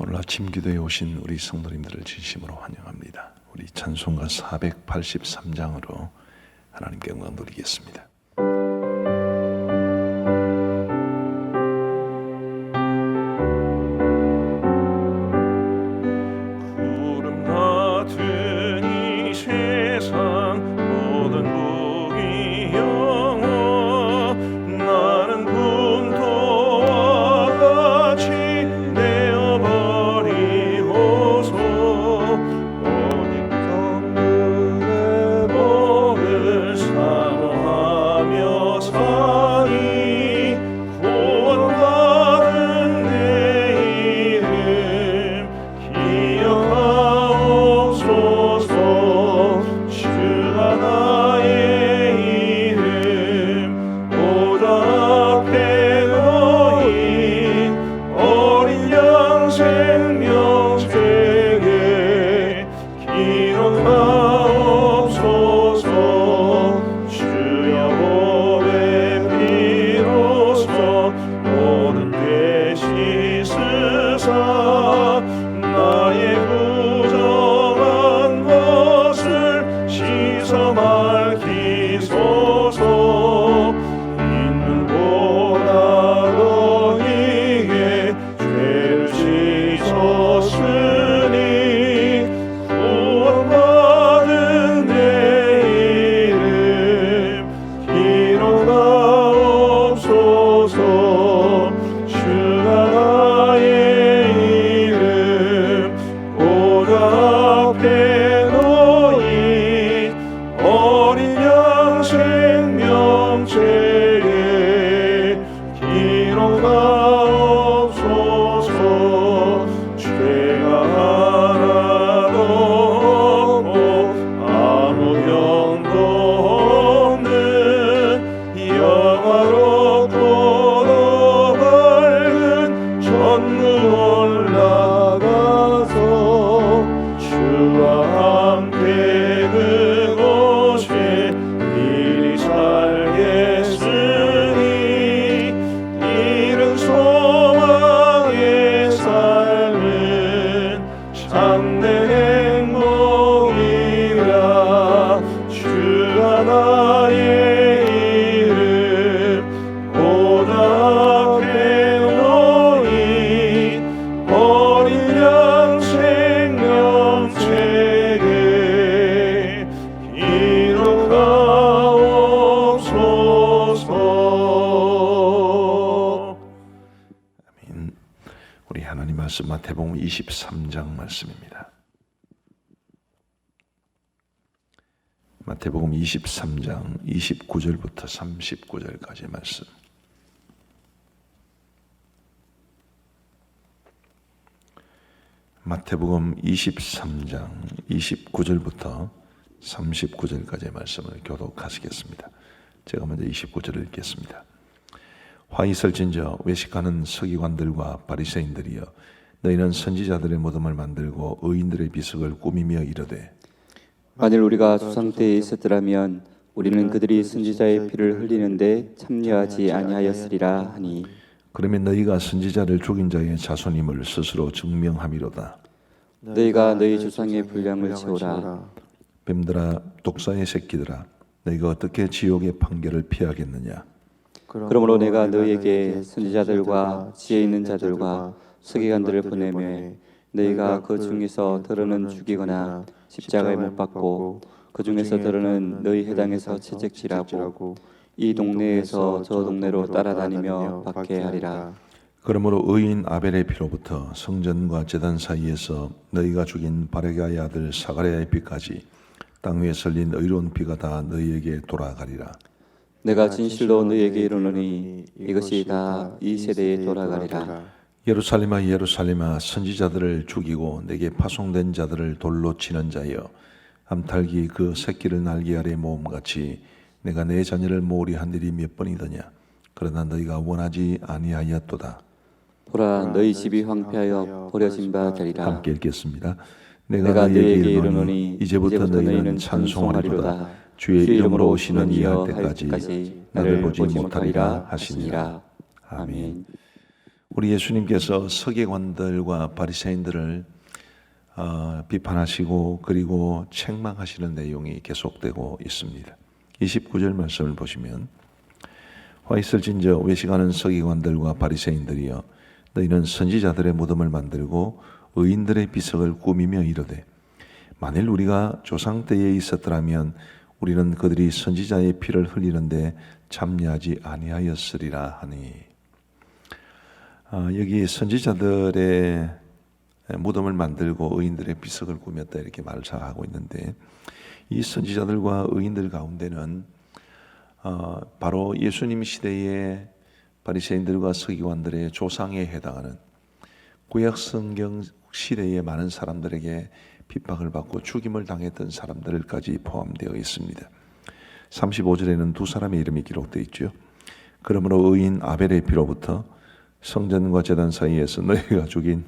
오늘 아침 기도에 오신 우리 성도님들을 진심으로 환영합니다. 우리 찬송가 483장으로 하나님께 영광 돌리겠습니다. 구름 같은 이 세상 모든 복이 영원 나는 분도와 같이 내어버리고서 오직 정금의 복을 사모하며 사니 구원받은 내 이름 기억하옵소서. 주가 나의 이름 보다 앞에 놓인 어린 양 생명책에 기록하옵소서. 주여 보배 비로소 모든 죄 씻으사 나의 부정한 것을 씻어 밝히소서. 있는 보다 너희에게 죄를 씻었으니 구원받은 내 이름 기록하옵소서. 주가 나의 이름 보다 앞에 놓인 어린 양 생명책에 기록하옵소서. 죄가 하나도 없고 아무 병도 없는 영화롭고도 밝은 천국 올라가서 주와 함께 그곳에 미리 살겠으니 이른 소망의 삶은 참된 행복이라. 주가 나의 이름 보다 앞에 놓인 어린 양 생명책에 기록하옵소서. 아멘. 우리 하나님 말씀 마태복음 23장 말씀입니다. 마태복음 23장 29절부터 39절까지 말씀. 마태복음 23장 29절부터 39절까지의 말씀을 교독하시겠습니다. 제가 먼저 29절을 읽겠습니다. 화 있을진저 외식하는 서기관들과 바리새인들이여 너희는 선지자들의 무덤을 만들고 의인들의 비석을 꾸미며 이르되 만일 우리가 조상 때에 있었더라면 우리는 그들이 선지자의 피를 흘리는데 참여하지 아니하였으리라 하니 그러면 너희가 선지자를 죽인 자의 자손임을 스스로 증명함이로다. 너희가 너희 조상의 분량을 채우라. 뱀들아 독사의 새끼들아 너희가 어떻게 지옥의 판결을 피하겠느냐. 그러므로 내가 너희에게 선지자들과 지혜 있는 자들과 서기관들을 보내매 너희가 그 중에서 더러는 죽이거나 십자가에 못 박고 그 중에서 더러는 너희 회당에서 채찍질하고 이 동네에서 저 동네로 따라다니며 박해하리라. 그러므로 의인 아벨의 피로부터 성전과 제단 사이에서 너희가 죽인 바레가의 아들 사가랴의 피까지 땅 위에 설린 의로운 피가 다 너희에게 돌아가리라. 내가 진실로 너희에게 이르노니 이것이 다 이 세대에 돌아가리라. 예루살렘아 예루살렘아 선지자들을 죽이고 내게 파송된 자들을 돌로 치는 자여 암탉이 그 새끼를 날개 아래 모음같이 내가 내 자녀를 모으리 한 일이 몇 번이더냐. 그러나 너희가 원하지 아니하였도다. 보라 너희 집이 황폐하여 버려진 바 되리라. 함께 읽겠습니다. 내가 너희에게 이르노니 이제부터 너희는 찬송하리로다. 주의 이름으로 오시는 이할 때까지 나를 보지 못하리라 하시니라. 아멘. 우리 예수님께서 서기관들과 바리새인들을 비판하시고 그리고 책망하시는 내용이 계속되고 있습니다. 29절 말씀을 보시면 화 있을진저 외식하는 서기관들과 바리새인들이여 너희는 선지자들의 무덤을 만들고 의인들의 비석을 꾸미며 이르되 만일 우리가 조상 때에 있었더라면 우리는 그들이 선지자의 피를 흘리는데 참여하지 아니하였으리라 하니. 여기 선지자들의 무덤을 만들고 의인들의 비석을 꾸몄다 이렇게 말을 하고 있는데 이 선지자들과 의인들 가운데는 바로 예수님 시대의 바리새인들과 서기관들의 조상에 해당하는 구약 성경 시대의 많은 사람들에게 핍박을 받고 죽임을 당했던 사람들까지 포함되어 있습니다. 35절에는 두 사람의 이름이 기록되어 있죠. 그러므로 의인 아벨의 피로부터 성전과 제단 사이에서 너희가 죽인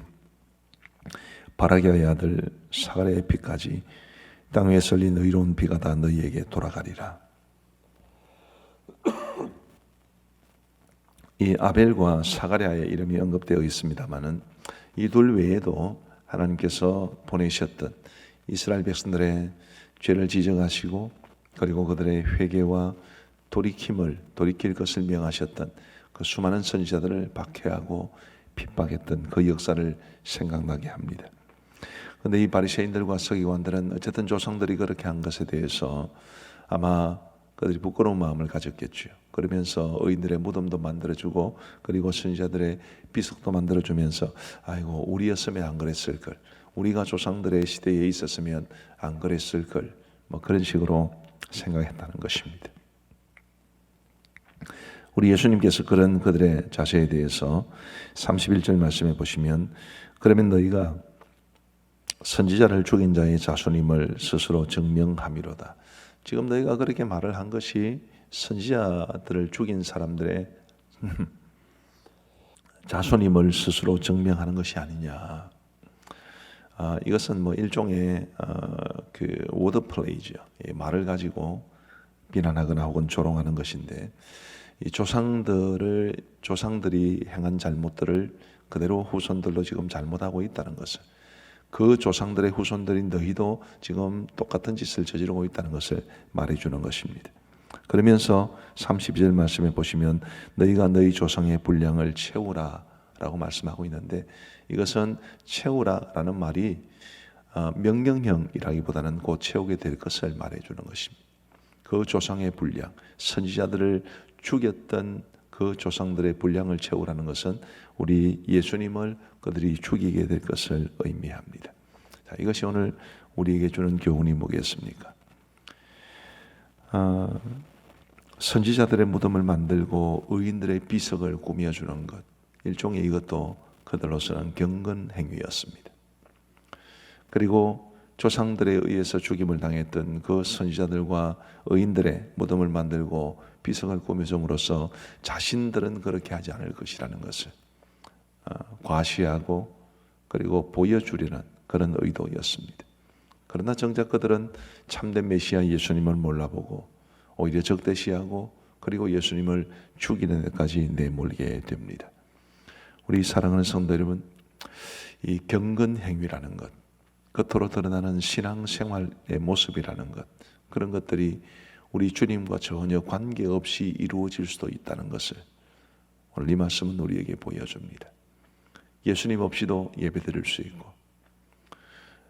바라기아의 아들 사가랴의 피까지 땅 위에 썰린 의로운 피가 다 너희에게 돌아가리라. 이 아벨과 사가랴의 이름이 언급되어 있습니다마는 이 둘 외에도 하나님께서 보내셨던 이스라엘 백성들의 죄를 지적하시고 그리고 그들의 회개와 돌이킬 것을 명하셨던 그 수많은 선지자들을 박해하고 핍박했던 그 역사를 생각나게 합니다. 그런데 이 바리새인들과 서기관들은 어쨌든 조상들이 그렇게 한 것에 대해서 아마 그들이 부끄러운 마음을 가졌겠죠. 그러면서 의인들의 무덤도 만들어주고 그리고 선지자들의 비석도 만들어주면서 아이고 우리였으면 안 그랬을 걸, 우리가 조상들의 시대에 있었으면 안 그랬을 걸, 뭐 그런 식으로 생각했다는 것입니다. 우리 예수님께서 그런 그들의 자세에 대해서 31절 말씀해 보시면 그러면 너희가 선지자를 죽인 자의 자손임을 스스로 증명함이로다. 지금 너희가 그렇게 말을 한 것이 선지자들을 죽인 사람들의 자손임을 스스로 증명하는 것이 아니냐. 이것은 뭐 일종의 그 워드플레이죠. 말을 가지고 비난하거나 혹은 조롱하는 것인데 이 조상들이 행한 잘못들을 그대로 후손들로 지금 잘못하고 있다는 것을, 그 조상들의 후손들인 너희도 지금 똑같은 짓을 저지르고 있다는 것을 말해주는 것입니다. 그러면서 30절 말씀에 보시면 너희가 너희 조상의 분량을 채우라 라고 말씀하고 있는데 이것은 채우라라는 말이 명령형이라기보다는 곧 채우게 될 것을 말해주는 것입니다. 그 조상의 분량, 선지자들을 죽였던 그 조상들의 분량을 채우라는 것은 우리 예수님을 그들이 죽이게 될 것을 의미합니다. 자, 이것이 오늘 우리에게 주는 교훈이 뭐겠습니까? 선지자들의 무덤을 만들고 의인들의 비석을 꾸며주는 것, 일종의 이것도 그들로서는 경건 행위였습니다. 그리고 조상들에 의해서 죽임을 당했던 그 선지자들과 의인들의 무덤을 만들고 비석을 꾸며줌으로써 자신들은 그렇게 하지 않을 것이라는 것을 과시하고 그리고 보여주려는 그런 의도였습니다. 그러나 정작 그들은 참된 메시아 예수님을 몰라보고 오히려 적대시하고 그리고 예수님을 죽이는 데까지 내몰게 됩니다. 우리 사랑하는 성도 여러분, 이 경건 행위라는 것, 겉으로 드러나는 신앙생활의 모습이라는 것, 그런 것들이 우리 주님과 전혀 관계없이 이루어질 수도 있다는 것을 오늘 이 말씀은 우리에게 보여줍니다. 예수님 없이도 예배드릴 수 있고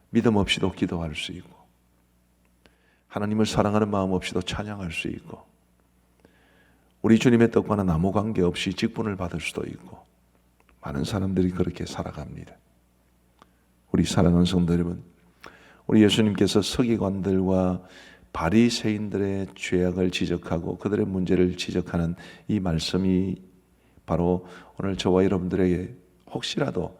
믿음 없이도 기도할 수 있고 하나님을 사랑하는 마음 없이도 찬양할 수 있고 우리 주님의 떡과는 아무 관계없이 직분을 받을 수도 있고 많은 사람들이 그렇게 살아갑니다. 우리 사랑하는 성도 여러분, 우리 예수님께서 서기관들과 바리새인들의 죄악을 지적하고 그들의 문제를 지적하는 이 말씀이 바로 오늘 저와 여러분들에게 혹시라도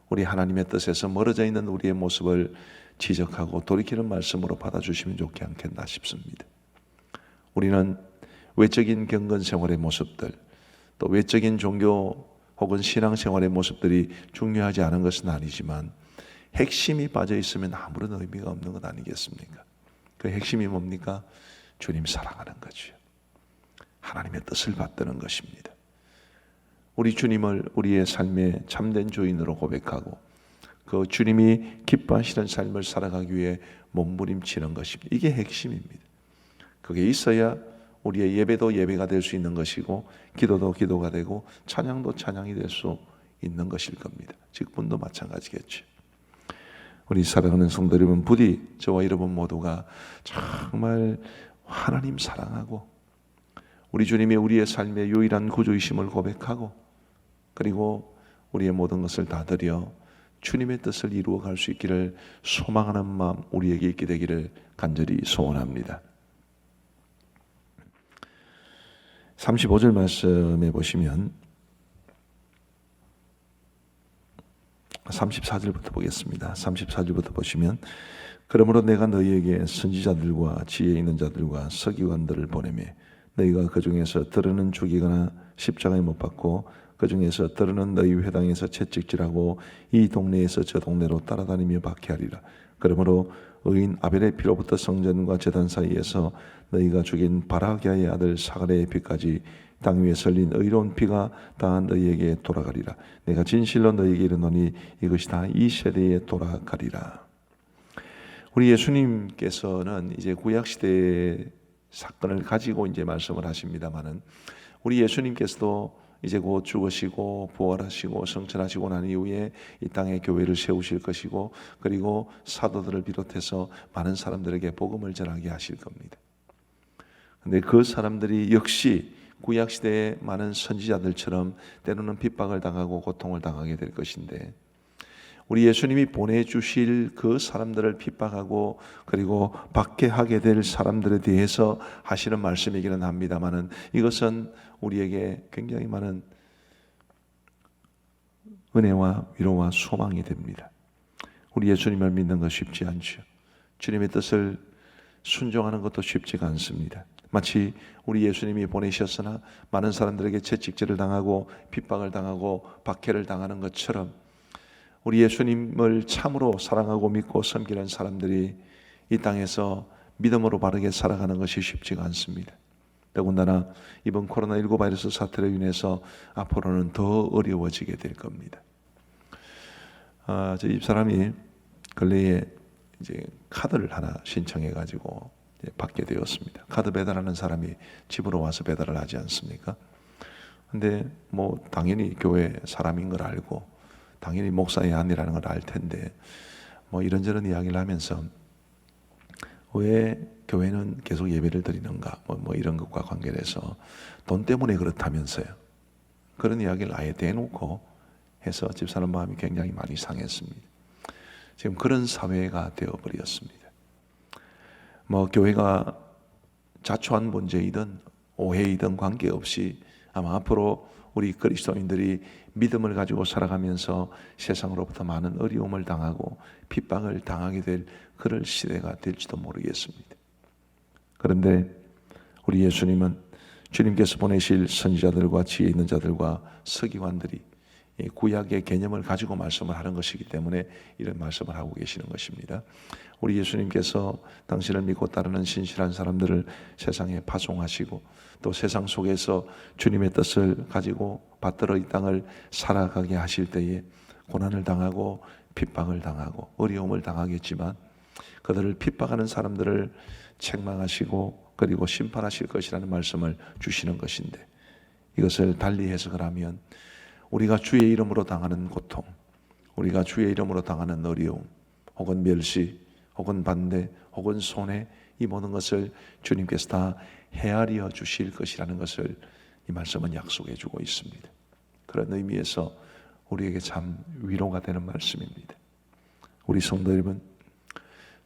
우리 하나님의 뜻에서 멀어져 있는 우리의 모습을 지적하고 돌이키는 말씀으로 받아주시면 좋지 않겠나 싶습니다. 우리는 외적인 경건생활의 모습들, 또 외적인 종교 혹은 신앙생활의 모습들이 중요하지 않은 것은 아니지만 핵심이 빠져 있으면 아무런 의미가 없는 것 아니겠습니까? 그 핵심이 뭡니까? 주님 사랑하는 거죠. 하나님의 뜻을 받드는 것입니다. 우리 주님을 우리의 삶의 참된 주인으로 고백하고 그 주님이 기뻐하시는 삶을 살아가기 위해 몸부림치는 것입니다. 이게 핵심입니다. 그게 있어야 우리의 예배도 예배가 될 수 있는 것이고 기도도 기도가 되고 찬양도 찬양이 될 수 있는 것일 겁니다. 직분도 마찬가지겠죠. 우리 사랑하는 성도 여러분, 부디 저와 여러분 모두가 정말 하나님 사랑하고 우리 주님이 우리의 삶의 유일한 구주이심을 고백하고 그리고 우리의 모든 것을 다 드려 주님의 뜻을 이루어 갈 수 있기를 소망하는 마음 우리에게 있게 되기를 간절히 소원합니다. 35절 말씀에 보시면 34절부터 보겠습니다. 34절부터 보시면 그러므로 내가 너희에게 선지자들과 지혜 있는 자들과 서기관들을 보내매 너희가 그 중에서 들으는 죽이거나 십자가에 못 박고 그 중에서 들으는 너희 회당에서 채찍질하고 이 동네에서 저 동네로 따라다니며 박해하리라. 그러므로 의인 아벨의 피로부터 성전과 제단 사이에서 너희가 죽인 바라기아의 아들 사가랴의 피까지 땅 위에 설린 의로운 피가 다 너희에게 돌아가리라. 내가 진실로 너희에게 이르노니 이것이 다 이 세대에 돌아가리라. 우리 예수님께서는 이제 구약 시대의 사건을 가지고 이제 말씀을 하십니다만은 우리 예수님께서도 이제 곧 죽으시고 부활하시고 성천하시고 난 이후에 이 땅에 교회를 세우실 것이고 그리고 사도들을 비롯해서 많은 사람들에게 복음을 전하게 하실 겁니다. 근데 그 사람들이 역시 구약 시대의 많은 선지자들처럼 때로는 핍박을 당하고 고통을 당하게 될 것인데 우리 예수님이 보내주실 그 사람들을 핍박하고 그리고 박해하게 될 사람들에 대해서 하시는 말씀이기는 합니다만은 이것은 우리에게 굉장히 많은 은혜와 위로와 소망이 됩니다. 우리 예수님을 믿는 것 쉽지 않죠. 주님의 뜻을 순종하는 것도 쉽지가 않습니다. 마치 우리 예수님이 보내셨으나 많은 사람들에게 채찍질을 당하고 핍박을 당하고 박해를 당하는 것처럼 우리 예수님을 참으로 사랑하고 믿고 섬기는 사람들이 이 땅에서 믿음으로 바르게 살아가는 것이 쉽지가 않습니다. 더군다나 이번 코로나19 바이러스 사태로 인해서 앞으로는 더 어려워지게 될 겁니다. 저 집사람이 근래에 이제 카드를 하나 신청해가지고 받게 되었습니다. 카드 배달하는 사람이 집으로 와서 배달을 하지 않습니까? 근데 뭐 당연히 교회 사람인 걸 알고 당연히 목사의 아내라는 걸 알 텐데 뭐 이런저런 이야기를 하면서 왜 교회는 계속 예배를 드리는가 뭐 이런 것과 관계돼서 돈 때문에 그렇다면서요. 그런 이야기를 아예 대놓고 해서 집사람 마음이 굉장히 많이 상했습니다. 지금 그런 사회가 되어버렸습니다. 뭐 교회가 자초한 문제이든 오해이든 관계없이 아마 앞으로 우리 그리스도인들이 믿음을 가지고 살아가면서 세상으로부터 많은 어려움을 당하고 핍박을 당하게 될 그럴 시대가 될지도 모르겠습니다. 그런데 우리 예수님은 주님께서 보내실 선지자들과 지혜 있는 자들과 서기관들이 이 구약의 개념을 가지고 말씀을 하는 것이기 때문에 이런 말씀을 하고 계시는 것입니다. 우리 예수님께서 당신을 믿고 따르는 신실한 사람들을 세상에 파송하시고 또 세상 속에서 주님의 뜻을 가지고 받들어 이 땅을 살아가게 하실 때에 고난을 당하고 핍박을 당하고 어려움을 당하겠지만 그들을 핍박하는 사람들을 책망하시고 그리고 심판하실 것이라는 말씀을 주시는 것인데 이것을 달리 해석을 하면 우리가 주의 이름으로 당하는 고통, 우리가 주의 이름으로 당하는 어려움, 혹은 멸시, 혹은 반대, 혹은 손해 이 모든 것을 주님께서 다 헤아려 주실 것이라는 것을 이 말씀은 약속해 주고 있습니다. 그런 의미에서 우리에게 참 위로가 되는 말씀입니다. 우리 성도 여러분,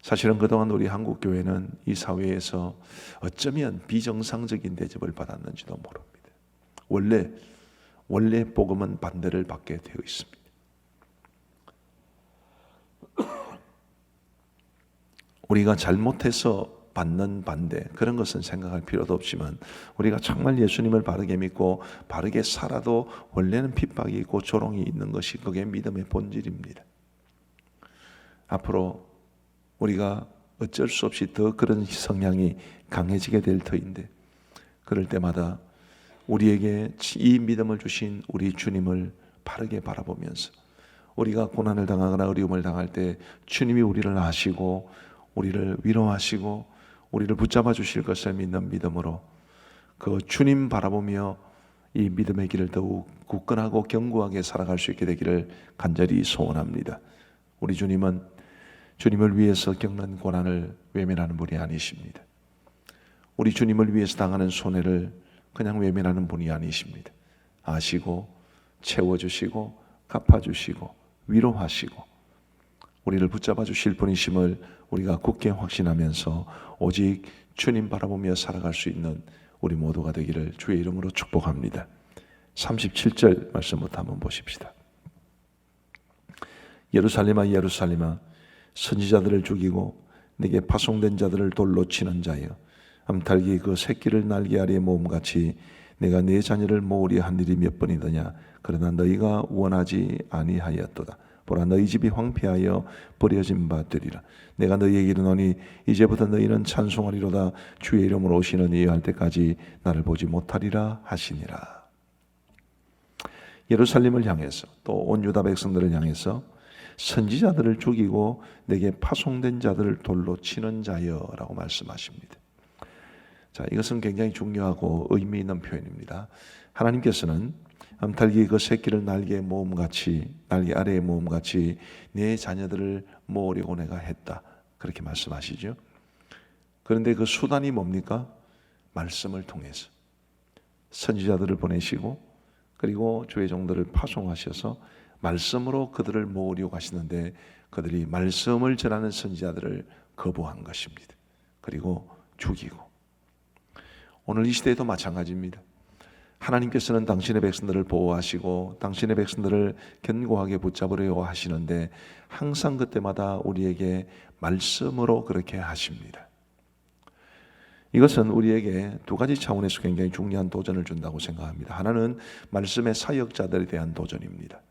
사실은 그동안 우리 한국 교회는 이 사회에서 어쩌면 비정상적인 대접을 받았는지도 모릅니다. 원래 복음은 반대를 받게 되어 있습니다. 우리가 잘못해서 받는 반대 그런 것은 생각할 필요도 없지만 우리가 정말 예수님을 바르게 믿고 바르게 살아도 원래는 핍박이 있고 조롱이 있는 것이 그게 믿음의 본질입니다. 앞으로 우리가 어쩔 수 없이 더 그런 성향이 강해지게 될 터인데 그럴 때마다 우리에게 이 믿음을 주신 우리 주님을 바르게 바라보면서 우리가 고난을 당하거나 어려움을 당할 때 주님이 우리를 아시고 우리를 위로하시고 우리를 붙잡아 주실 것을 믿는 믿음으로 그 주님 바라보며 이 믿음의 길을 더욱 굳건하고 견고하게 살아갈 수 있게 되기를 간절히 소원합니다. 우리 주님은 주님을 위해서 겪는 고난을 외면하는 분이 아니십니다. 우리 주님을 위해서 당하는 손해를 그냥 외면하는 분이 아니십니다. 아시고 채워주시고 갚아주시고 위로하시고 우리를 붙잡아 주실 분이심을 우리가 굳게 확신하면서 오직 주님 바라보며 살아갈 수 있는 우리 모두가 되기를 주의 이름으로 축복합니다. 37절 말씀부터 한번 보십시다. 예루살렘아 예루살렘아 선지자들을 죽이고 내게 파송된 자들을 돌로 치는 자여 암탉이 그 새끼를 날개 아래에 모음같이 내가 네 자녀를 모으려 한 일이 몇 번이더냐. 그러나 너희가 원하지 아니하였도다. 보라 너희 집이 황폐하여 버려진 바 되리라. 내가 너희에게 이르노니 이제부터 너희는 찬송하리로다. 주의 이름으로 오시는 이에 할 때까지 나를 보지 못하리라 하시니라. 예루살렘을 향해서 또 온 유다 백성들을 향해서 선지자들을 죽이고 내게 파송된 자들을 돌로 치는 자여라고 말씀하십니다. 자, 이것은 굉장히 중요하고 의미 있는 표현입니다. 하나님께서는 암탉이 그 새끼를 날개 아래에 모음같이 내 자녀들을 모으려고 내가 했다. 그렇게 말씀하시죠. 그런데 그 수단이 뭡니까? 말씀을 통해서 선지자들을 보내시고 그리고 주의 종들을 파송하셔서 말씀으로 그들을 모으려고 하시는데 그들이 말씀을 전하는 선지자들을 거부한 것입니다. 그리고 죽이고 오늘 이 시대에도 마찬가지입니다. 하나님께서는 당신의 백성들을 보호하시고 당신의 백성들을 견고하게 붙잡으려고 하시는데 항상 그때마다 우리에게 말씀으로 그렇게 하십니다. 이것은 우리에게 두 가지 차원에서 굉장히 중요한 도전을 준다고 생각합니다. 하나는 말씀의 사역자들에 대한 도전입니다.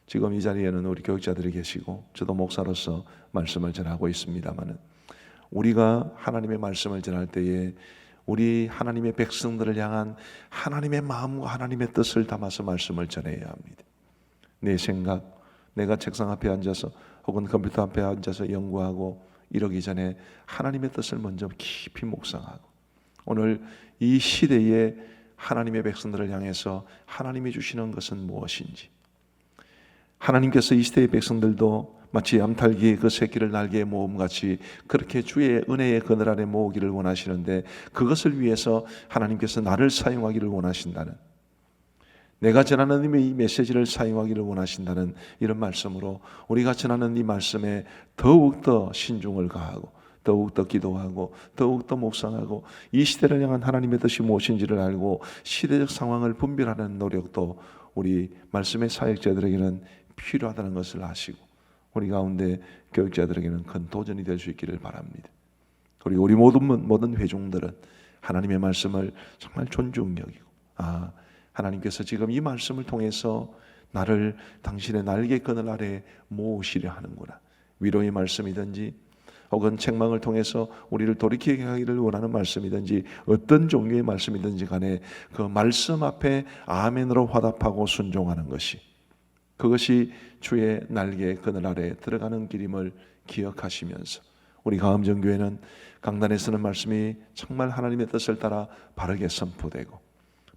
지금 이 자리에는 우리 교육자들이 계시고 저도 목사로서 말씀을 전하고 있습니다만 우리가 하나님의 말씀을 전할 때에 우리 하나님의 백성들을 향한 하나님의 마음과 하나님의 뜻을 담아서 말씀을 전해야 합니다. 내 생각, 내가 책상 앞에 앉아서 혹은 컴퓨터 앞에 앉아서 연구하고 이러기 전에 하나님의 뜻을 먼저 깊이 묵상하고 오늘 이 시대에 하나님의 백성들을 향해서 하나님이 주시는 것은 무엇인지 하나님께서 이 시대의 백성들도 마치 암탉이 그 새끼를 날개에 모음같이 그렇게 주의 은혜의 그늘 아래 모으기를 원하시는데 그것을 위해서 하나님께서 나를 사용하기를 원하신다는 내가 전하는 이 메시지를 사용하기를 원하신다는 이런 말씀으로 우리가 전하는 이 말씀에 더욱더 신중을 가하고 더욱더 기도하고 더욱더 묵상하고 이 시대를 향한 하나님의 뜻이 무엇인지를 알고 시대적 상황을 분별하는 노력도 우리 말씀의 사역자들에게는 필요하다는 것을 아시고 우리 가운데 교육자들에게는 큰 도전이 될 수 있기를 바랍니다. 그리고 우리 모든 회중들은 하나님의 말씀을 정말 존중 여기고 하나님께서 지금 이 말씀을 통해서 나를 당신의 날개 그늘 아래 모으시려 하는구나. 위로의 말씀이든지 혹은 책망을 통해서 우리를 돌이키게 하기를 원하는 말씀이든지 어떤 종류의 말씀이든지 간에 그 말씀 앞에 아멘으로 화답하고 순종하는 것이 그것이 주의 날개 그늘 아래 들어가는 길임을 기억하시면서 우리 가음정교회는 강단에 서는 말씀이 정말 하나님의 뜻을 따라 바르게 선포되고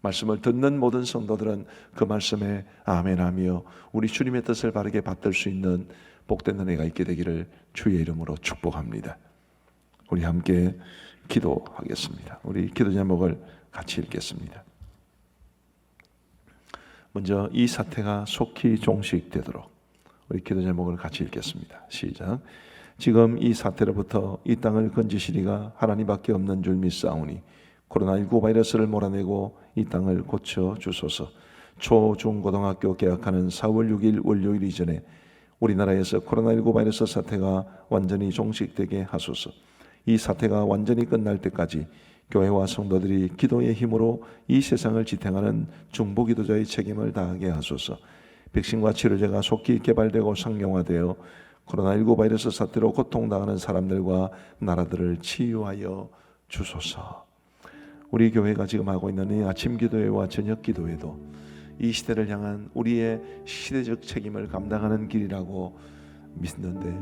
말씀을 듣는 모든 성도들은 그 말씀에 아멘하며 우리 주님의 뜻을 바르게 받들 수 있는 복된 은혜가 있게 되기를 주의 이름으로 축복합니다. 우리 함께 기도하겠습니다. 우리 기도 제목을 같이 읽겠습니다. 먼저 이 사태가 속히 종식되도록 우리 기도 제목을 같이 읽겠습니다. 시작. 지금 이 사태로부터 이 땅을 건지시리가 하나님밖에 없는 줄 믿사오니 코로나19 바이러스를 몰아내고 이 땅을 고쳐 주소서. 초, 중, 고등학교 개학하는 4월 6일 월요일 이전에 우리나라에서 코로나19 바이러스 사태가 완전히 종식되게 하소서. 이 사태가 완전히 끝날 때까지 교회와 성도들이 기도의 힘으로 이 세상을 지탱하는 중보기도자의 책임을 다하게 하소서. 백신과 치료제가 속히 개발되고 상용화되어 코로나19 바이러스 사태로 고통당하는 사람들과 나라들을 치유하여 주소서. 우리 교회가 지금 하고 있는 이 아침 기도회와 저녁 기도회도 이 시대를 향한 우리의 시대적 책임을 감당하는 길이라고 믿는데,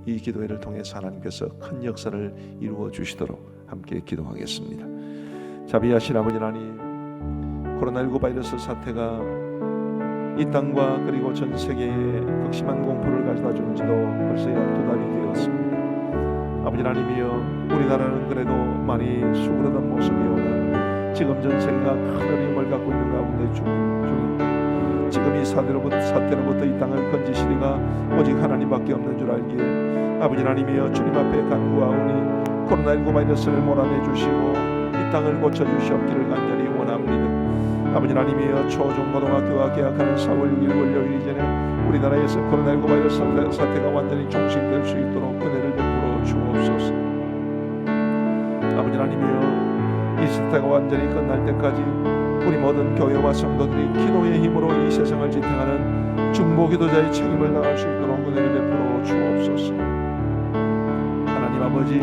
이 기도회를 통해서 하나님께서 큰 역사를 이루어 주시도록 함께 기도하겠습니다. 자비하신 아버지 하나님, 코로나19 바이러스 사태가 이 땅과 그리고 전 세계에 극심한 공포를 가져다 준 지도 벌써 약 2달이 되었습니다. 아버지 하나님이여, 우리나라는 그래도 많이 수그러든 모습이오나 지금 전 세계가 큰 어려움을 갖고 있는 가운데 중입니다. 지금 이 사태로부터 이 땅을 건지시리가 오직 하나님밖에 없는 줄 알기에 아버지 하나님이여, 주님 앞에 간구하오니 코로나19 바이러스를 몰아내 주시고 이 땅을 고쳐주시옵기를 간절히 원합니다. 아버지 하나님이여, 초중고등학교가 개학하는 4월 6일 월요일 이전에 우리나라에서 코로나19 바이러스 사태가 완전히 종식될 수 있도록 은혜를 베풀어 주옵소서. 아버지 하나님이여, 이 사태가 완전히 끝날 때까지 우리 모든 교회와 성도들이 기도의 힘으로 이 세상을 지탱하는 중보기도자의 책임을 다할 수 있도록 은혜를 베풀어 주옵소서. 하나님 아버지,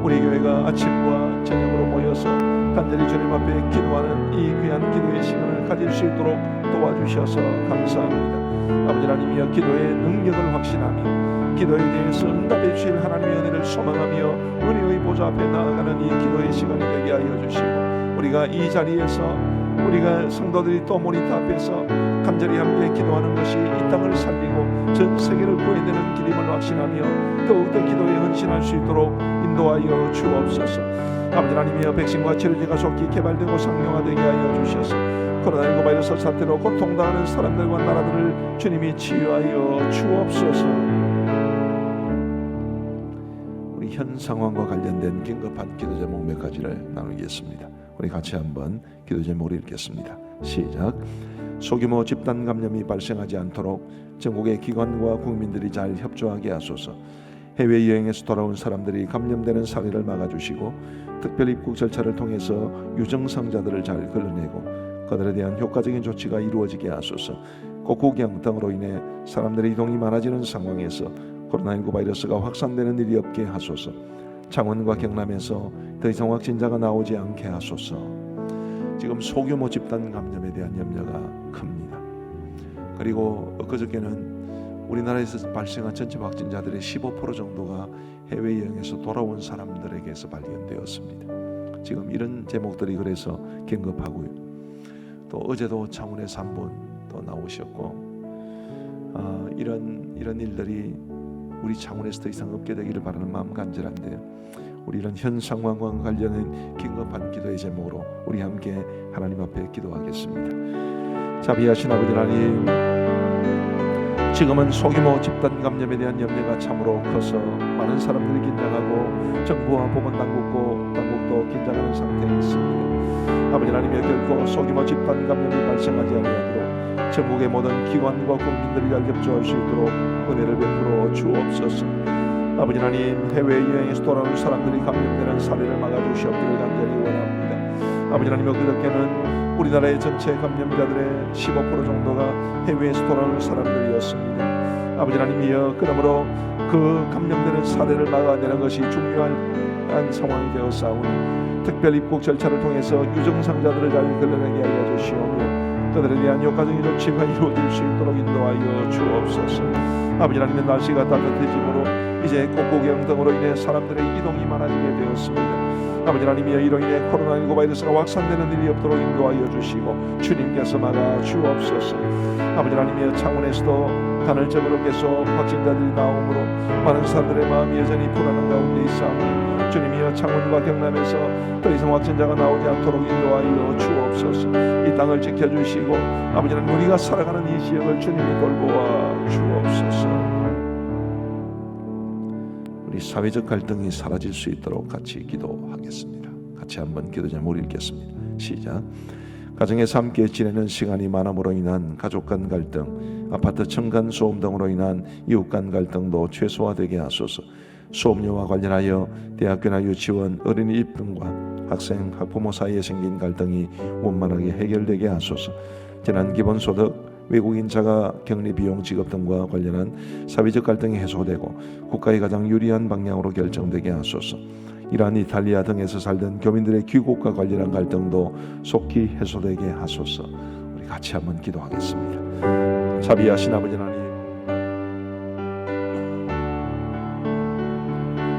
우리 교회가 아침과 저녁으로 모여서 간절히 주님 앞에 기도하는 이 귀한 기도의 시간을 가질 수 있도록 도와주셔서 감사합니다. 아버지 하나님이여, 기도의 능력을 확신하며 기도에 대해서 응답해 주실 하나님의 은혜를 소망하며 은혜의 보좌 앞에 나아가는 이 기도의 시간이 되게 하여 주시고, 우리가 이 자리에서 우리가 성도들이 또 모니터 앞에서 간절히 함께 기도하는 것이 이 땅을 살리고 전 세계를 구해내는 길임을 확신하며 더욱더 기도에 헌신할 수 있도록 인도하여 주옵소서. 아버지 하나님이여, 백신과 치료제가 속히 개발되고 상용화되게 하여 주셔서 코로나19 바이러스 사태로 고통당하는 사람들과 나라들을 주님이 치유하여 주옵소서. 우리 현 상황과 관련된 긴급한 기도 제목 몇 가지를 나누겠습니다. 우리 같이 한번 기도 제목을 읽겠습니다. 시작. 소규모 집단 감염이 발생하지 않도록 전국의 기관과 국민들이 잘 협조하게 하소서. 해외여행에서 돌아온 사람들이 감염되는 사례를 막아주시고 특별 입국 절차를 통해서 유증상자들을 잘 걸러내고 그들에 대한 효과적인 조치가 이루어지게 하소서. 곡구경 등으로 인해 사람들의 이동이 많아지는 상황에서 코로나19 바이러스가 확산되는 일이 없게 하소서. 창원과 경남에서 더 이상 확진자가 나오지 않게 하소서. 지금 소규모 집단 감염에 대한 염려가 큽니다. 그리고 엊그저께는 우리나라에서 발생한 전체 확진자들의 15% 정도가 해외여행에서 돌아온 사람들에게서 발견되었습니다. 지금 이런 제목들이 그래서 긴급하고요. 또 어제도 창원에서 한 분 또 나오셨고, 이런 일들이 우리 창원에서 더 이상 없게 되기를 바라는 마음 간절한데요. 우리 이런 현 상황과 관련된 긴급한 기도의 제목으로 우리 함께 하나님 앞에 기도하겠습니다. 자비하신 아버지 하나님, 지금은 소규모 집단 감염에 대한 염려가 참으로 커서 많은 사람들이 긴장하고 정부와 보건당국도 긴장하는 상태에 있습니다. 아버지 하나님의 결코 소규모 집단 감염이 발생하지 아니하도록 전국의 모든 기관과 국민들이 잘 협조할 수 있도록 은혜를 베풀어 주옵소서. 아버지 하나님, 해외여행에서 돌아오는 사람들이 감염되는 사례를 막아주시옵기를 간절히 원합니다. 아버지 하나님, 그렇게는 우리나라의 전체 감염자들의 15% 정도가 해외에서 돌아오는 사람들이었습니다. 아버지 하나님이여, 그러므로 그 감염되는 사례를 막아내는 것이 중요한 상황이 되었사오니 특별 입국 절차를 통해서 유증상자들을 잘 걸러내게 하여 주시오며 그들에 대한 효과적인 조치가 이루어질 수 있도록 인도하여 주옵소서. 아버지 하나님의 날씨가 따뜻해지므로 이제 곡구경 등으로 인해 사람들의 이동이 많아지게 되었습니다. 아버지 하나님이여, 이로 인해 코로나19 바이러스가 확산되는 일이 없도록 인도하여 주시고 주님께서 막아 주옵소서. 아버지 하나님이여, 창원에서도 간헐적으로 계속 확진자들이 나오므로 많은 사람들의 마음이 여전히 불안한 가운데 있사오니 주님이여, 창원과 경남에서 더 이상 확진자가 나오지 않도록 인도하여 주옵소서. 이 땅을 지켜주시고 아버지 하나님, 우리가 살아가는 이 지역을 주님이 돌보아 주옵소서. 우리 사회적 갈등이 사라질 수 있도록 같이 기도하겠습니다. 같이 한번 기도 제목을 읽겠습니다. 시작. 가정에서 함께 지내는 시간이 많음으로 인한 가족 간 갈등, 아파트 층간 소음 등으로 인한 이웃 간 갈등도 최소화되게 하소서. 소음료와 관련하여 대학교나 유치원, 어린이 입등과 학생, 학부모 사이에 생긴 갈등이 원만하게 해결되게 하소서. 재난 기본소득, 외국인 자가 격리 비용 지급 등과 관련한 사회적 갈등이 해소되고 국가에 가장 유리한 방향으로 결정되게 하소서. 이란, 이탈리아 등에서 살던 교민들의 귀국과 관련한 갈등도 속히 해소되게 하소서. 우리 같이 한번 기도하겠습니다. 자비하신 아버지 하나님,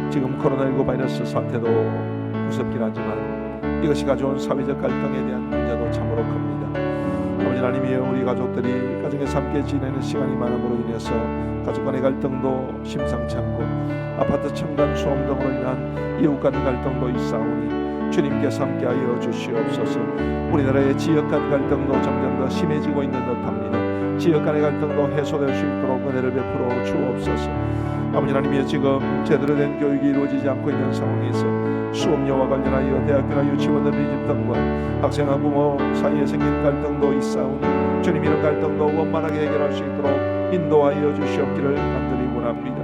지금 코로나19 바이러스 사태도 무섭긴 하지만 이것이 가져온 사회적 갈등에 대한 문제도 참으로 큽니다. 아버지 하나님이여, 우리 가족들이 가정에서 함께 지내는 시간이 많음으로 인해서 가족 간의 갈등도 심상치 않고 아파트 층간 소음 등으로 인한 이웃 간 갈등도 있사오니 주님께서 함께하여 주시옵소서. 우리나라의 지역 간 갈등도 점점 더 심해지고 있는 듯합니다. 지역 간의 갈등도 해소될 수 있도록 은혜를 베풀어 주옵소서. 아버지 하나님이여, 지금 제대로 된 교육이 이루어지지 않고 있는 상황에서 수업료와 관련하여 대학교나 유치원들 리집 등과 학생과 부모 사이에 생긴 갈등도 있사오니 주님, 이런 갈등도 원만하게 해결할 수 있도록 인도하여 주시옵기를 간절히 원합니다.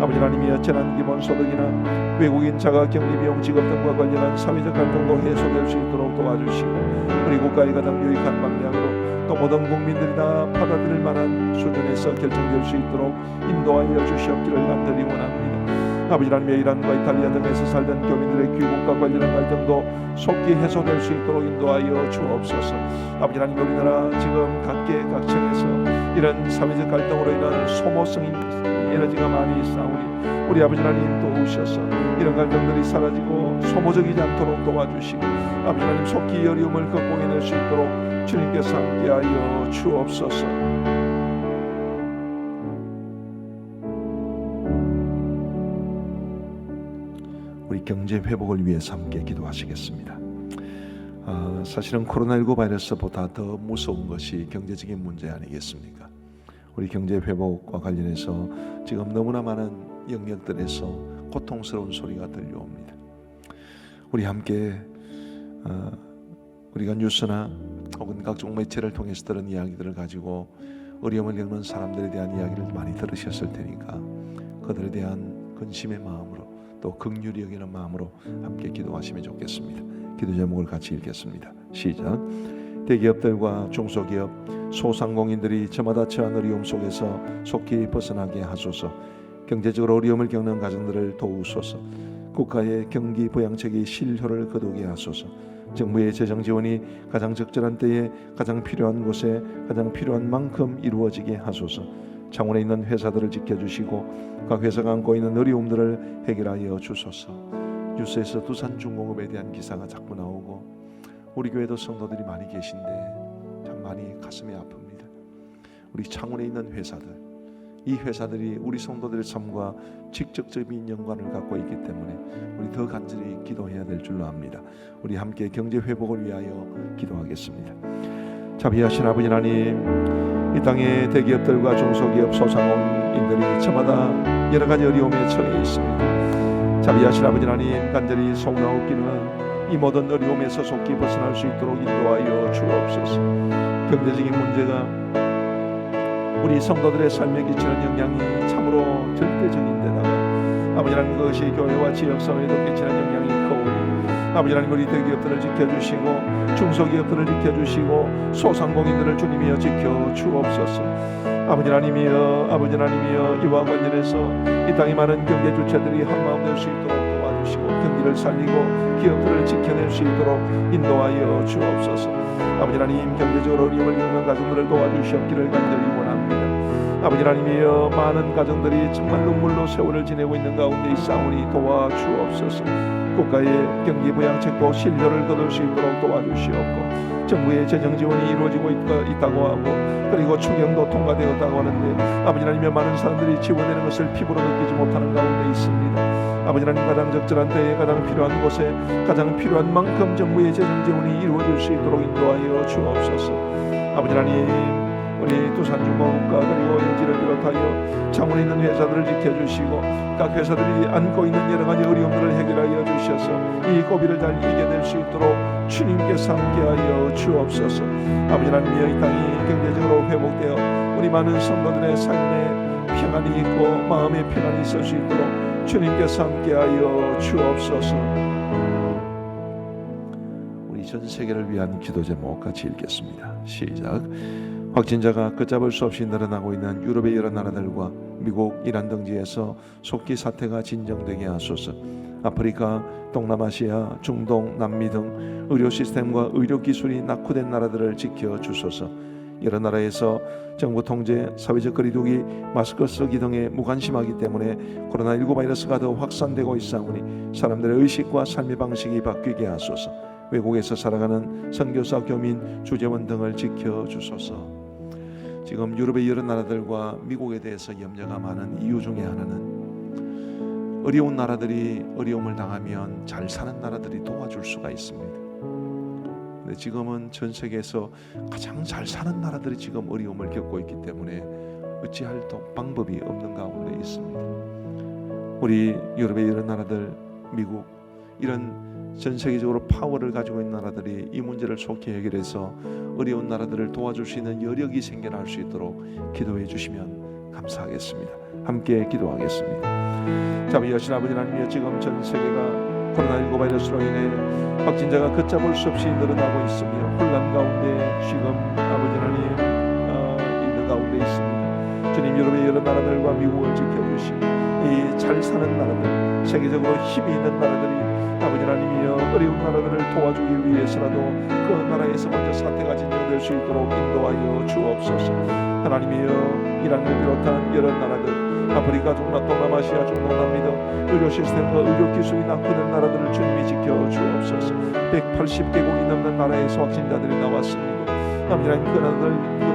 아버지 하나님이여, 재난기본소득이나 외국인 자가격리비용 지급 등과 관련한 사회적 갈등도 해소될 수 있도록 도와주시고, 우리 국가의 가장 유익한 방향으로 또 모든 국민들이 다 받아들일 만한 수준에서 결정될 수 있도록 인도하여 주시옵기를 간절히 원합니다. 아버지 하나님의 이란과 이탈리아 등에서 살던 교민들의 귀국과 관련한 갈등도 속히 해소될 수 있도록 인도하여 주옵소서. 아버지 하나님, 우리나라 지금 각계각층에서 이런 사회적 갈등으로 인한 소모성 에너지가 많이 있사오니 우리 아버지 하나님 도우셔서 이런 갈등들이 사라지고 소모적이지 않도록 도와주시고, 아버지 하나님 속히 어려움을 극복해낼 수 있도록 주님께서 함께하여 주옵소서. 우리 경제 회복을 위해서 함께 기도하시겠습니다. 사실은 코로나19 바이러스보다 더 무서운 것이 경제적인 문제 아니겠습니까? 우리 경제 회복과 관련해서 지금 너무나 많은 영역들에서 고통스러운 소리가 들려옵니다. 우리 함께 우리가 뉴스나 혹은 각종 매체를 통해서 들은 이야기들을 가지고 어려움을 겪는 사람들에 대한 이야기를 많이 들으셨을 테니까 그들에 대한 근심의 마음으로 또 긍휼히 여기는 마음으로 함께 기도하시면 좋겠습니다. 기도 제목을 같이 읽겠습니다. 시작. 대기업들과 중소기업, 소상공인들이 저마다 처한 어려움 속에서 속히 벗어나게 하소서. 경제적으로 어려움을 겪는 가정들을 도우소서. 국가의 경기 부양책이 실효를 거두게 하소서. 정부의 재정 지원이 가장 적절한 때에 가장 필요한 곳에 가장 필요한 만큼 이루어지게 하소서. 창원에 있는 회사들을 지켜주시고 각 회사가 안고 있는 어려움들을 해결하여 주소서. 뉴스에서 두산중공업에 대한 기사가 자꾸 나오고 우리 교회도 성도들이 많이 계신데 참 많이 가슴이 아픕니다. 우리 창원에 있는 회사들, 이 회사들이 우리 성도들의 삶과 직접적인 연관을 갖고 있기 때문에 우리 더 간절히 기도해야 될 줄로 압니다. 우리 함께 경제 회복을 위하여 기도하겠습니다. 자비하신 아버지 하나님, 이 땅의 대기업들과 중소기업, 소상공인들이 저마다 여러 가지 어려움에 처해 있습니다. 자비하신 아버지 하나님, 간절히 속나옵기는 이 모든 어려움에서 속히 벗어날 수 있도록 인도하여 주옵소서. 경제적인 문제가 우리 성도들의 삶에 끼치는 영향이 참으로 절대적인 데다가 아버지 하나님, 그것이 교회와 지역사회에도 끼치는 영향이 크오니 아버지 하나님, 우리 대기업들을 지켜주시고 중소기업들을 지켜주시고 소상공인들을 주님이여 지켜 주옵소서. 아버지 하나님이여 이와 관련해서 이 땅의 많은 경제 주체들이 한마음 될 수 있도록 도와주시고 경기를 살리고 기업들을 지켜낼 수 있도록 인도하여 주옵소서. 아버지 하나님, 경제적으로 어려움을 겪는 가정들을 도와주시옵기를 간절히 원합니다. 아버지 하나님이여, 많은 가정들이 정말 눈물로 세월을 지내고 있는 가운데 있사오니 도와주옵소서. 국가의 경기 부양책도 실효를 거둘 수 있도록 도와주시옵고 정부의 재정 지원이 이루어지고 있다고 하고 그리고 추경도 통과되었다고 하는데 아버지 하나님의 많은 사람들이 지원되는 것을 피부로 느끼지 못하는 가운데 있습니다. 아버지 하나님, 가장 적절한 때에 가장 필요한 곳에 가장 필요한 만큼 정부의 재정 지원이 이루어질 수 있도록 인도하여 주옵소서. 아버지 하나님, 우리 두산중공업과 그리고 LG를 비롯하여 창원에 있는 회사들을 지켜주시고 각 회사들이 안고 있는 여러 가지 어려움들을 해결하여 주셔서 이 고비를 잘 이겨낼 수 있도록 주님께서 함께하여 주옵소서. 아버지 하나님이여, 이 땅이 경제적으로 회복되어 우리 많은 성도들의 삶에 평안이 있고 마음의 평안이 있을 수 있도록 주님께서 함께하여 주옵소서. 우리 전 세계를 위한 기도 제목 같이 읽겠습니다. 시작. 확진자가 걷잡을 수 없이 늘어나고 있는 유럽의 여러 나라들과 미국, 이란 등지에서 속히 사태가 진정되게 하소서. 아프리카, 동남아시아, 중동, 남미 등 의료 시스템과 의료 기술이 낙후된 나라들을 지켜주소서. 여러 나라에서 정부 통제, 사회적 거리두기, 마스크 쓰기 등에 무관심하기 때문에 코로나19 바이러스가 더 확산되고 있사오니 사람들의 의식과 삶의 방식이 바뀌게 하소서. 외국에서 살아가는 선교사, 교민, 주재원 등을 지켜주소서. 지금 유럽의 여러 나라들과 미국에 대해서 염려가 많은 이유 중에 하나는 어려운 나라들이 어려움을 당하면 잘 사는 나라들이 도와줄 수가 있습니다. 근데 지금은 전 세계에서 가장 잘 사는 나라들이 지금 어려움을 겪고 있기 때문에 어찌할 방법이 없는 가운데 있습니다. 우리 유럽의 여러 나라들, 미국, 이런 전 세계적으로 파워를 가지고 있는 나라들이 이 문제를 속히 해결해서 어려운 나라들을 도와줄 수 있는 여력이 생겨날 수 있도록 기도해 주시면 감사하겠습니다. 함께 기도하겠습니다. 자비하신 아버지 하나님이여, 지금 전 세계가 코로나19 바이러스로 인해 확진자가 걷잡을 수 없이 늘어나고 있으며 혼란 가운데 지금 아버지 하나님 있는 가운데 있습니다. 주님, 유럽의 여러 나라들과 미국을 지켜주시고 이 잘 사는 나라들, 세계적으로 힘이 있는 나라들이 아버지 하나님이여 어려운 나라들을 도와주기 위해서라도 그 나라에서 먼저 사태가 진정될 수 있도록 인도하여 주옵소서. 하나님이여, 이란을 비롯한 여러 나라들, 아프리카, 동남아시아, 중동, 남미 등 의료 시스템과 의료 기술이 낙후된 나라들을 주님이 지켜 주옵소서. 180개국이 넘는 나라에서 확진자들이 나왔습니다. 아버지 하나님, 그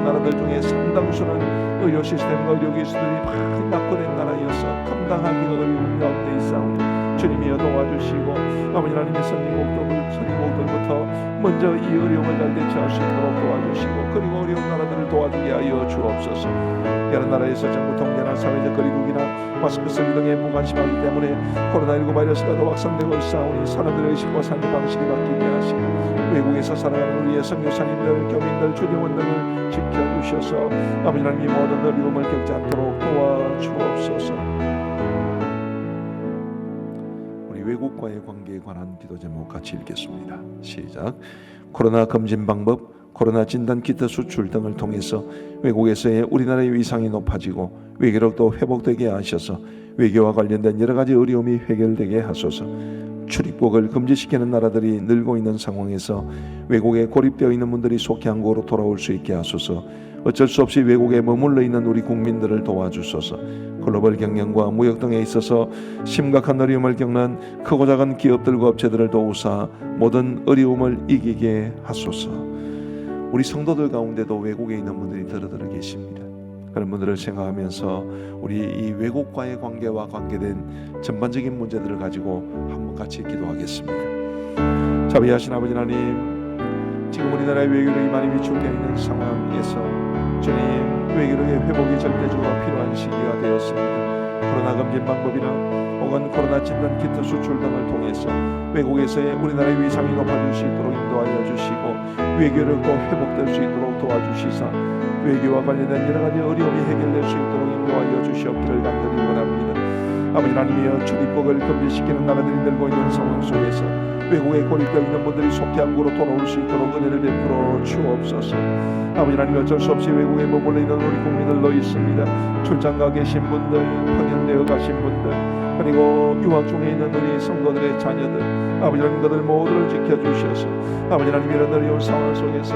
나라들 중에 상당수는 의료 시스템과 의료 기술이 많이 낙후된 나라여서 감당하기가 어려운 가운데 있사오니 주님이여 도와주시고 아버지 하나님의 선진국들부터 먼저 이 어려움을 잘 대처할 수 있도록 도와주시고 그리고 어려운 나라들을 도와주게 하여 주옵소서. 여러 나라에서 정부 통제나 사회적 거리두기나 마스크 쓰기 등에 무관심하기 때문에 코로나19 바이러스가 더 확산되고 있사오니 사람들의 의식과 삶의 방식이 바뀌게 하시고 외국에서 살아가는 우리의 선교사님들, 교민들, 주재원들을 지켜주셔서 아버지 하나님이 모든 어려움을 겪지 않도록 도와주옵소서. 외국과의 관계에 관한 기도 제목 같이 읽겠습니다. 시작. 코로나 검진 방법, 코로나 진단 키트 수출 등을 통해서 외국에서의 우리나라의 위상이 높아지고 외교력도 회복되게 하셔서 외교와 관련된 여러 가지 어려움이 해결되게 하소서. 출입국을 금지시키는 나라들이 늘고 있는 상황에서 외국에 고립되어 있는 분들이 속히 한국으로 돌아올 수 있게 하소서. 어쩔 수 없이 외국에 머물러 있는 우리 국민들을 도와주소서. 글로벌 경영과 무역 등에 있어서 심각한 어려움을 겪는 크고 작은 기업들과 업체들을 도우사 모든 어려움을 이기게 하소서. 우리 성도들 가운데도 외국에 있는 분들이 들어 계십니다. 그런 분들을 생각하면서 우리 이 외국과의 관계와 관계된 전반적인 문제들을 가지고 한번 같이 기도하겠습니다. 자비하신 아버지 하나님, 지금 우리나라의 외교력이 많이 위축되어 있는 상황에서 주님, 외교력의 회복이 절대적으로 필요한 시기가 되었습니다. 코로나 검진 방법이나 혹은 코로나 진단 키트 수출 등을 통해서 외국에서의 우리나라의 위상이 높아질 수 있도록 인도하여 주시고 외교력도 회복될 수 있도록 도와주시사 외교와 관련된 여러 가지 어려움이 해결될 수 있도록 인도하여 주시옵기를 간절히 원합니다. 아버지 하나님이여, 출입국을 금지시키는 나라들이 늘고 있는 상황 속에서 외국에 고립되어 있는 분들이 속히 한국으로 돌아올 수 있도록 은혜를 베풀어 주옵소서. 아버지 하나님, 어쩔 수 없이 외국에 머물러 있는 우리 국민들로 있습니다. 출장가 계신 분들, 파견되어 가신 분들, 그리고 유학 중에 있는 우리 성도들의 자녀들, 아버지 하나님, 그들 모두를 지켜주셔서 아버지 하나님, 이런 어려운 상황 속에서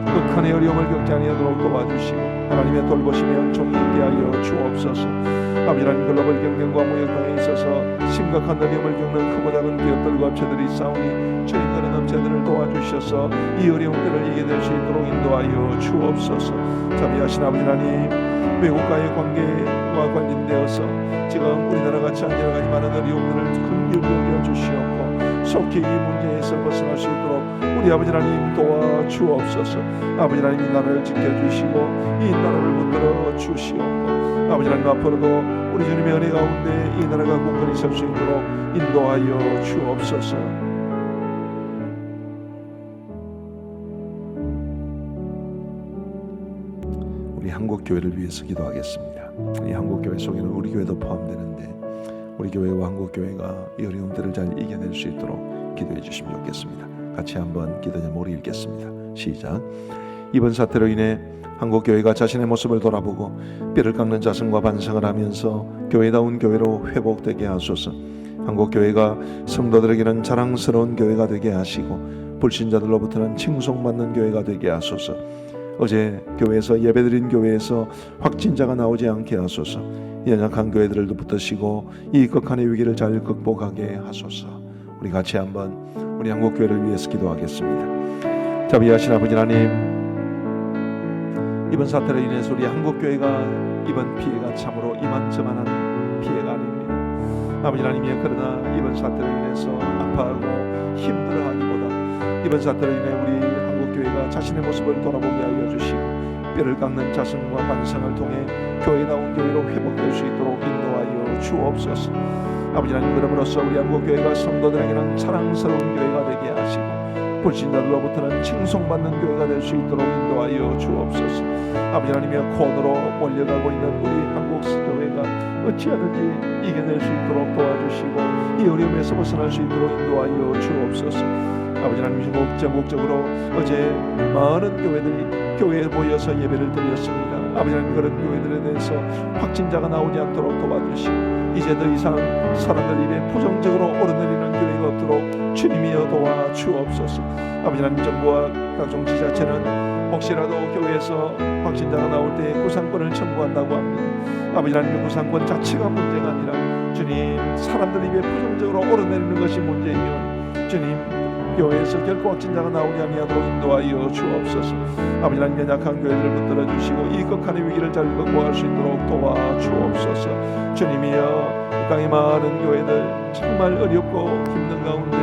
극한의 어려움을 겪지 아니하도록 도와주시고 하나님의 돌보심의 은총이 있게 하여 주옵소서. 아버지 하나님, 글로벌 경쟁과 무역 등에 있어서 심각한 어려움을 겪는 크고 작은 기업들과 업체들이 있사오니 주님, 그런 업체들을 도와주셔서 이 어려움들을 이겨낼 수 있도록 인도하여 주옵소서. 자비하신 아버지 하나님, 외국과의 관계와 관련되어서 지금 우리나라같이 여러 가지 많은 어려움들을 긍휼히 여겨 주시옵고 속히 이 문제에서 벗어날 수 있도록 우리 아버지 하나님 도와주옵소서. 아버지 하나님, 이 나라를 지켜주시고 이 나라를 붙들어 주시옵고 아버지 하나님, 앞으로도 우리 주님의 은혜 가운데 이 나라가 굳건히 설 수 있도록 인도하여 주옵소서. 우리 한국교회를 위해서 기도하겠습니다. 이 한국교회 속에는 우리 교회도 포함되는데 우리 교회와 한국교회가 이 어려움들을 잘 이겨낼 수 있도록 기도해 주시면 좋겠습니다. 같이 한번 기도 제목을 읽겠습니다. 시작. 이번 사태로 인해 한국교회가 자신의 모습을 돌아보고 뼈를 깎는 자성과 반성을 하면서 교회다운 교회로 회복되게 하소서. 한국교회가 성도들에게는 자랑스러운 교회가 되게 하시고 불신자들로부터는 칭송받는 교회가 되게 하소서. 어제 교회에서 예배드린 교회에서 확진자가 나오지 않게 하소서. 연약한 교회들도 붙드시고 이 극한의 위기를 잘 극복하게 하소서. 우리 같이 한번 우리 한국교회를 위해서 기도하겠습니다. 자비하신 아버지 하나님, 이번 사태로 인해서 우리 한국교회가 이번 피해가 참으로 이만저만한 피해가 아닙니다. 아버지 하나님이여, 그러나 이번 사태로 인해서 아파하고 힘들어하기보다 이번 사태로 인해 우리 한국교회가 자신의 모습을 돌아보게 하여 주시고 뼈를 깎는 자성과 반성을 통해 교회다운 교회로 회복될 수 있도록 인도하여 주옵소서. 아버지 하나님, 그러므로써 우리 한국교회가 성도들에게는 자랑스러운 교회가 되게 하시고 불신자들로부터는 칭송받는 교회가 될 수 있도록 인도하여 주옵소서. 아버지 하나님이여, 코너로 몰려가고 있는 우리 한국 교회가 어찌하든지 이겨낼 수 있도록 도와주시고 이 어려움에서 벗어날 수 있도록 인도하여 주옵소서. 아버지 하나님, 전국적으로 어제 많은 교회들이 교회에 모여서 예배를 드렸습니다. 아버지 하나님, 그런 교회들에 대해서 확진자가 나오지 않도록 도와주시고 이제 더 이상 사람들 입에 부정적으로 오르내리는 교회가 없도록 주님이여 도와 주옵소서. 아버지 하나님, 정부와 각종 지자체는 혹시라도 교회에서 확진자가 나올 때 구상권을 청구한다고 합니다. 아버지 하나님, 구상권 자체가 문제가 아니라 주님, 사람들 입에 부정적으로 오르내리는 것이 문제이요 주님, 교회에서 결코 확진자가 나오지 아니하도록 인도하여 주옵소서. 아버지 하나님, 연약한 교회들을 붙들어 주시고 이 극한의 위기를 잘 극복할 수 있도록 도와 주옵소서. 주님이여, 이 땅의 많은 교회들 정말 어렵고 힘든 가운데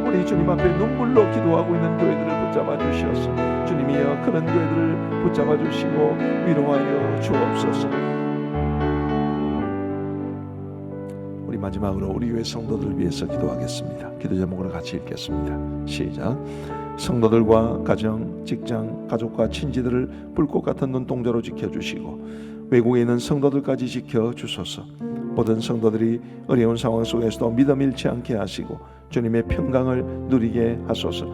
우리 주님 앞에 눈물로 기도하고 있는 교회들을 붙잡아 주시옵소서. 주님이여, 그런 교회들을 붙잡아 주시고 위로하여 주옵소서. 우리 마지막으로 우리 교회 성도들을 위해서 기도하겠습니다. 기도 제목으로 같이 읽겠습니다. 시작. 성도들과 가정, 직장, 가족과 친지들을 불꽃 같은 눈동자로 지켜주시고 외국에 있는 성도들까지 지켜주소서. 모든 성도들이 어려운 상황 속에서도 믿음 잃지 않게 하시고 주님의 평강을 누리게 하소서.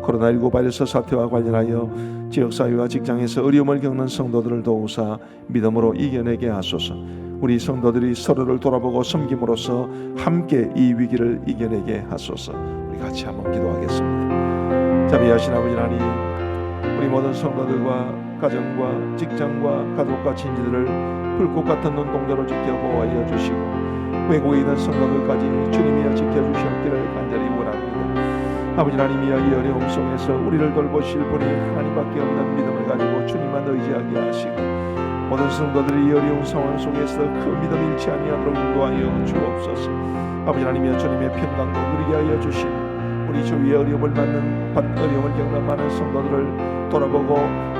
코로나19 바이러스 사태와 관련하여 지역사회와 직장에서 어려움을 겪는 성도들을 도우사 믿음으로 이겨내게 하소서. 우리 성도들이 서로를 돌아보고 섬김으로써 함께 이 위기를 이겨내게 하소서. 우리 같이 한번 기도하겠습니다. 자비하신 아버지 하나님, 우리 모든 성도들과 가정과 직장과 가족과 친지들을 불꽃 같은 눈동자로 지켜 보호하여 주시고 외국에 있는 성도들까지 주님이여 지켜주시옵기를 간절히 원합니다. 아버지 하나님이여, 이 어려움 속에서 우리를 돌보실 분이 하나님밖에 없는 믿음을 가지고 주님만 의지하게 하시고 모든 성도들이 이 어려운 상황 속에서 그 믿음 잃지 아니하도록 인도하여 주옵소서. 아버지 하나님이여, 주님의 평강도 누리게 하여 주시고 우리 주위에 어려움을 겪는 많은 성도들을 돌아보고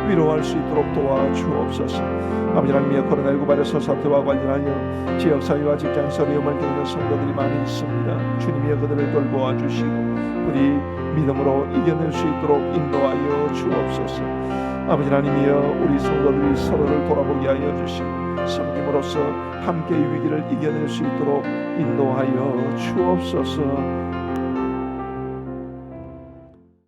위로할 수 있도록 도와주옵소서. 아버지 하나님이여, 코로나19 바이러스 사태와 관련하여 지역사회와 직장에서 어려움을 겪는 성도들이 많이 있습니다. 주님이여, 그들을 돌보아 주시고 우리 믿음으로 이겨낼 수 있도록 인도하여 주옵소서. 아버지 하나님이여, 우리 성도들이 서로를 돌아보게 하여 주시고 섬김으로써 함께 이 위기를 이겨낼 수 있도록 인도하여 주옵소서.